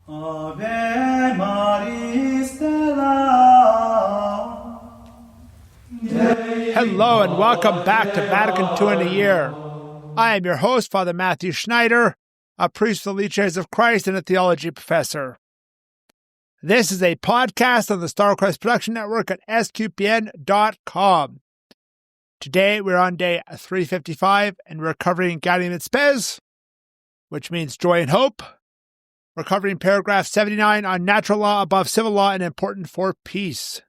Ave Maris Stella. Hello and welcome back to Vatican II in a Year. I am your host, Father Matthew Schneider, a priest of the Elite Church of Christ and a theology professor. This is a podcast on the Star Christ Production Network at sqpn.com. Today we're on day 355 and we're covering Gaudium et Spes, which means joy and hope. We're covering paragraph 79 on natural law above civil law and important for peace.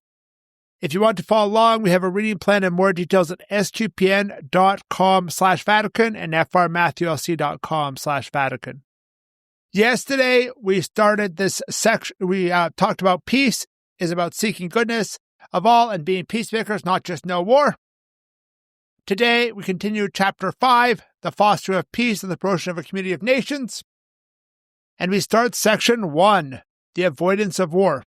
If you want to follow along, we have a reading plan and more details at sqpn.com/Vatican and frmatthewlc.com/Vatican. Yesterday, we started this section. We talked about peace is about seeking goodness of all and being peacemakers, not just no war. Today, we continue chapter 5, the fostering of peace and the promotion of a community of nations. And we start section 1, the avoidance of war.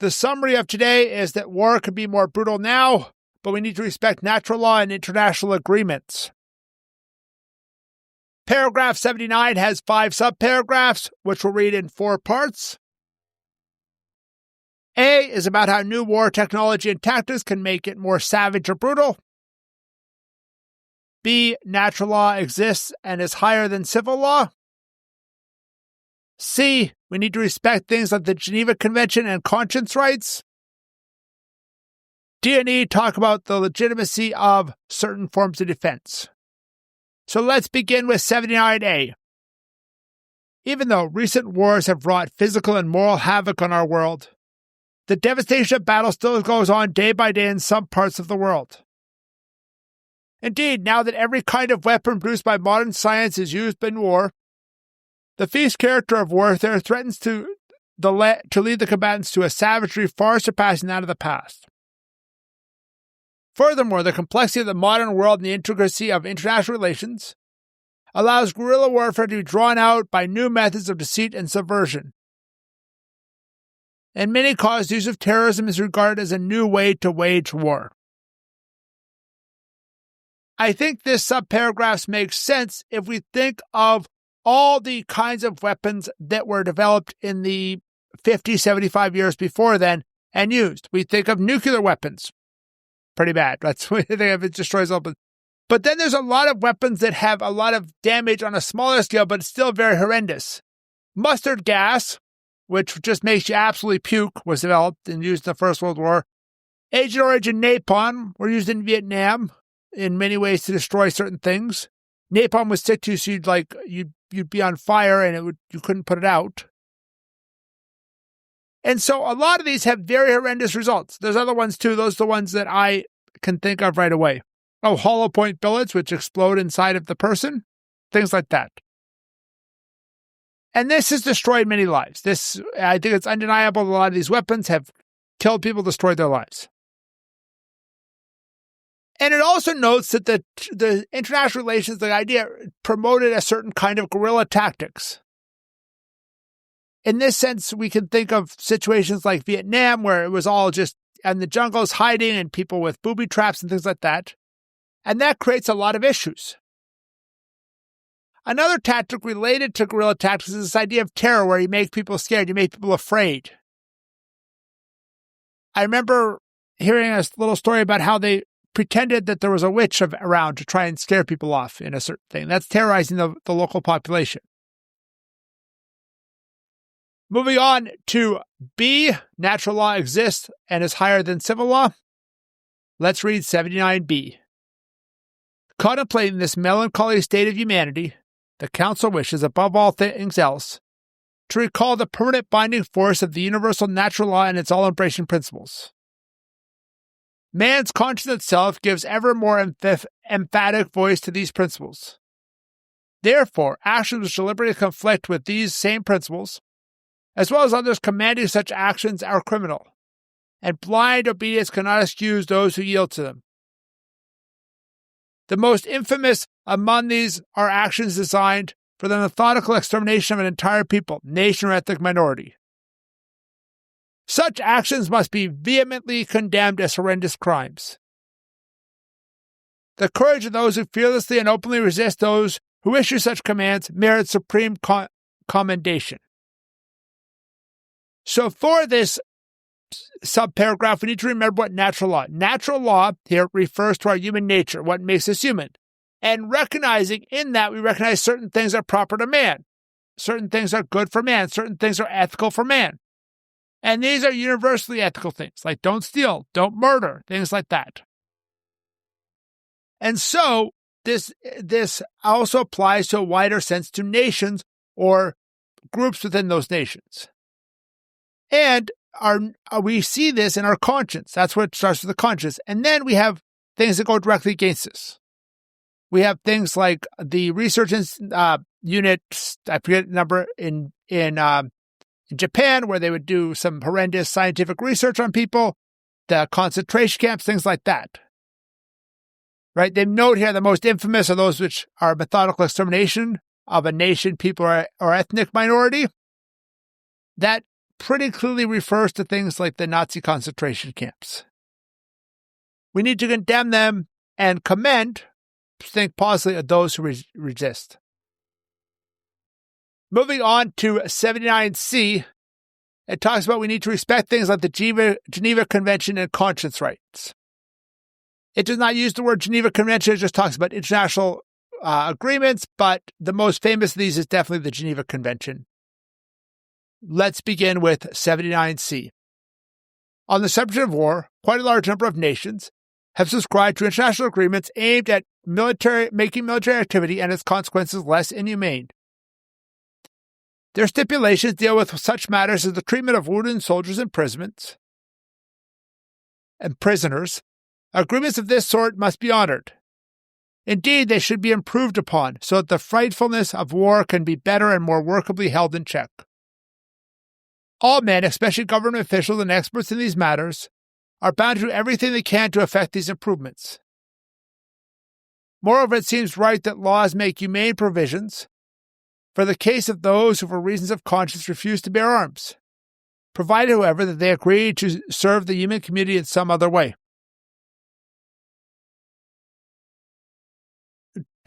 The summary of today is that war could be more brutal now, but we need to respect natural law and international agreements. Paragraph 79 has 5 subparagraphs, which we'll read in 4 parts. A is about how new war technology and tactics can make it more savage or brutal. B, natural law exists and is higher than civil law. C, we need to respect things like the Geneva Convention and conscience rights. D and E talk about the legitimacy of certain forms of defense. So let's begin with 79A. Even though recent wars have wrought physical and moral havoc on our world, the devastation of battle still goes on day by day in some parts of the world. Indeed, now that every kind of weapon produced by modern science is used in war, the fierce character of warfare threatens to lead the combatants to a savagery far surpassing that of the past. Furthermore, the complexity of the modern world and the intricacy of international relations allows guerrilla warfare to be drawn out by new methods of deceit and subversion. In many causes, the use of terrorism is regarded as a new way to wage war. I think this subparagraph makes sense if we think of all the kinds of weapons that were developed in the 50, 75 years before then and used. We think of nuclear weapons. Pretty bad. That's what we think of. It destroys all. But then there's a lot of weapons that have a lot of damage on a smaller scale, but it's still very horrendous. Mustard gas, which just makes you absolutely puke, was developed and used in the First World War. Agent Orange and napalm were used in Vietnam in many ways to destroy certain things. Napalm would stick to you, so you'd be on fire and you couldn't put it out. And so a lot of these have very horrendous results. There's other ones too. Those are the ones that I can think of right away. Oh, hollow point bullets, which explode inside of the person. Things like that. And this has destroyed many lives. I think it's undeniable that a lot of these weapons have killed people, destroyed their lives. And it also notes that the international relations, the idea, promoted a certain kind of guerrilla tactics. In this sense, we can think of situations like Vietnam, where it was all just in the jungles hiding and people with booby traps and things like that. And that creates a lot of issues. Another tactic related to guerrilla tactics is this idea of terror, where you make people scared, you make people afraid. I remember hearing a little story about how they pretended that there was a witch around to try and scare people off in a certain thing. That's terrorizing the local population. Moving on to B, natural law exists and is higher than civil law. Let's read 79B. Contemplating this melancholy state of humanity, the Council wishes, above all things else, to recall the permanent binding force of the universal natural law and its all-embracing principles. Man's conscience itself gives ever more emphatic voice to these principles. Therefore, actions which deliberately conflict with these same principles, as well as others commanding such actions, are criminal, and blind obedience cannot excuse those who yield to them. The most infamous among these are actions designed for the methodical extermination of an entire people, nation, or ethnic minority. Such actions must be vehemently condemned as horrendous crimes. The courage of those who fearlessly and openly resist those who issue such commands merits supreme commendation. So for this subparagraph, we need to remember what natural law. Natural law here refers to our human nature, what makes us human. And recognizing in that, we recognize certain things are proper to man. Certain things are good for man. Certain things are ethical for man. And these are universally ethical things, like don't steal, don't murder, things like that. And so this also applies to a wider sense to nations or groups within those nations. And we see this in our conscience. That's what starts with the conscience. And then we have things that go directly against this. We have things like the research unit, I forget the number, in Japan, where they would do some horrendous scientific research on people, the concentration camps, things like that. Right? They note here the most infamous are those which are methodical extermination of a nation, people, or ethnic minority. That pretty clearly refers to things like the Nazi concentration camps. We need to condemn them and commend, think positively of those who resist. Moving on to 79C, it talks about we need to respect things like the Geneva Convention and conscience rights. It does not use the word Geneva Convention, it just talks about international agreements, but the most famous of these is definitely the Geneva Convention. Let's begin with 79C. On the subject of war, quite a large number of nations have subscribed to international agreements aimed at making military activity and its consequences less inhumane. Their stipulations deal with such matters as the treatment of wounded soldiers and prisoners. Agreements of this sort must be honored. Indeed, they should be improved upon so that the frightfulness of war can be better and more workably held in check. All men, especially government officials and experts in these matters, are bound to do everything they can to effect these improvements. Moreover, it seems right that laws make humane provisions for the case of those who for reasons of conscience refuse to bear arms, provided, however, that they agree to serve the human community in some other way.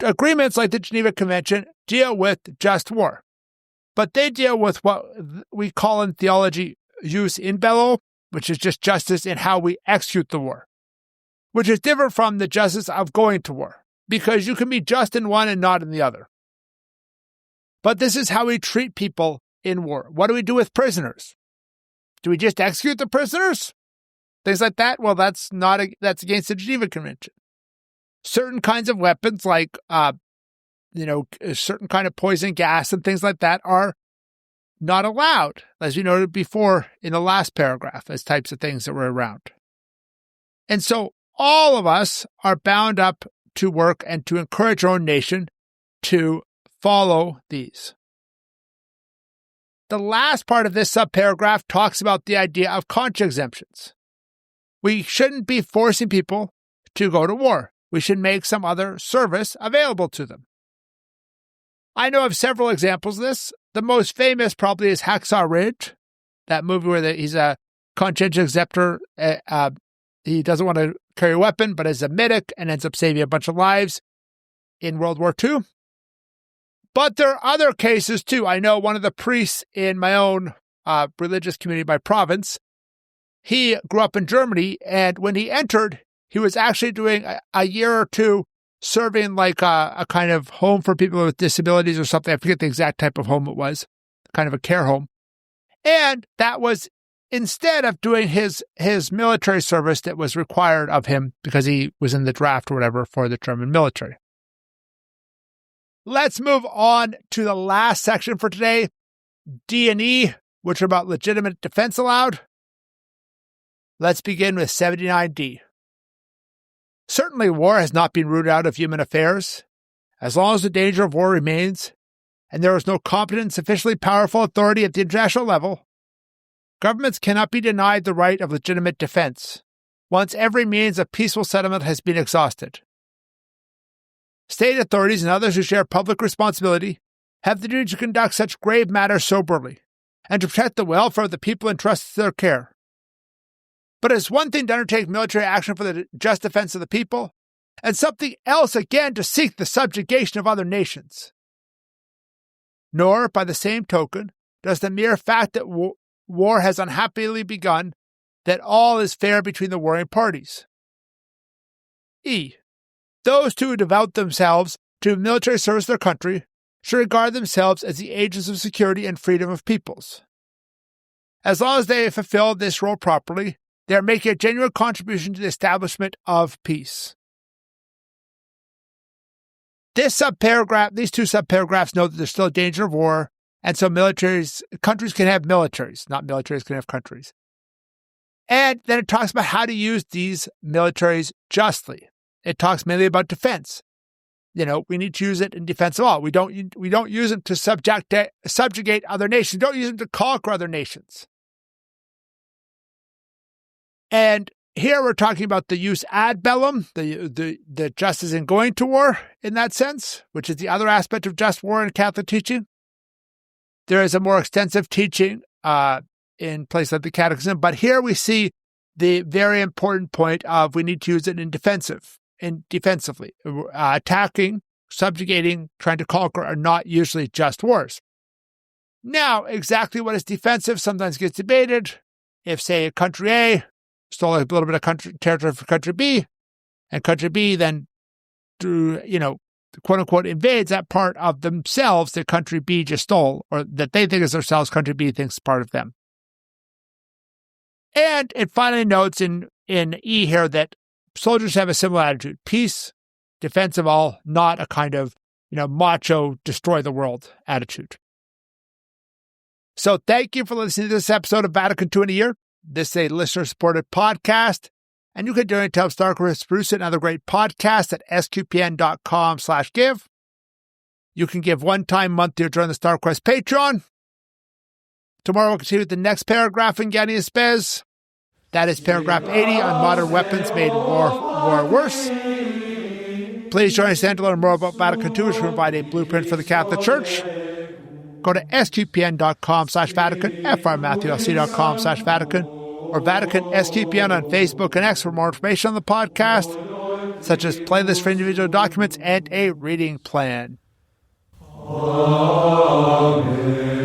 Agreements like the Geneva Convention deal with just war, but they deal with what we call in theology jus in bello, which is just justice in how we execute the war, which is different from the justice of going to war, because you can be just in one and not in the other. But this is how we treat people in war. What do we do with prisoners? Do we just execute the prisoners? Things like that? Well, that's against the Geneva Convention. Certain kinds of weapons, like a certain kind of poison gas and things like that, are not allowed, as we noted before in the last paragraph, as types of things that were around. And so all of us are bound up to work and to encourage our own nation to follow these. The last part of this subparagraph talks about the idea of conscience exemptions. We shouldn't be forcing people to go to war. We should make some other service available to them. I know of several examples of this. The most famous probably is Hacksaw Ridge, that movie where he's a conscientious exemptor. He doesn't want to carry a weapon, but is a medic and ends up saving a bunch of lives in World War II. But there are other cases too. I know one of the priests in my own religious community, my province, he grew up in Germany, and when he entered, he was actually doing a year or two serving like a kind of home for people with disabilities or something. I forget the exact type of home it was, kind of a care home. And that was instead of doing his military service that was required of him because he was in the draft or whatever for the German military. Let's move on to the last section for today, D and E, which are about legitimate defense allowed. Let's begin with 79D. Certainly, war has not been rooted out of human affairs. As long as the danger of war remains, and there is no competent, sufficiently powerful authority at the international level, governments cannot be denied the right of legitimate defense, once every means of peaceful settlement has been exhausted. State authorities and others who share public responsibility have the duty to conduct such grave matters soberly, and to protect the welfare of the people entrusted to their care. But it's one thing to undertake military action for the just defense of the people, and something else again to seek the subjugation of other nations. nor, by the same token, does the mere fact that war has unhappily begun that all is fair between the warring parties. E. Those who devote themselves to military service of their country should regard themselves as the agents of security and freedom of peoples. As long as they fulfill this role properly, they are making a genuine contribution to the establishment of peace. These two subparagraphs note that there's still a danger of war, and so countries can have militaries, not militaries can have countries. And then it talks about how to use these militaries justly. It talks mainly about defense. We need to use it in defense of all. We don't use it to subjugate other nations. Don't use it to conquer other nations. And here we're talking about the use ad bellum, the just as in going to war in that sense, which is the other aspect of just war in Catholic teaching. There is a more extensive teaching in places like the Catechism, but here we see the very important point of we need to use it defensively. Attacking, subjugating, trying to conquer are not usually just wars. Now, exactly what is defensive sometimes gets debated. If, say, a country A stole a little bit of territory from country B, and country B then, quote-unquote, invades that part of themselves that country B just stole, or that they think is themselves, country B thinks is part of them. And it finally notes in E here that soldiers have a similar attitude. Peace, defense of all, not a kind of, macho, destroy the world attitude. So thank you for listening to this episode of Vatican II in a Year. This is a listener-supported podcast, and you can donate to help StarQuest produce it and other great podcasts at sqpn.com/give. You can give one-time monthly or join the StarQuest Patreon. Tomorrow we'll continue with the next paragraph in Gaudium Spes. That is paragraph 80 on modern weapons made war worse. Please join us to learn more about Vatican II, which will provide a blueprint for the Catholic Church. Go to sqpn.com/Vatican, frmatthewlc.com/Vatican, or Vatican SQPN on Facebook and X for more information on the podcast, such as playlists for individual documents and a reading plan. Amen.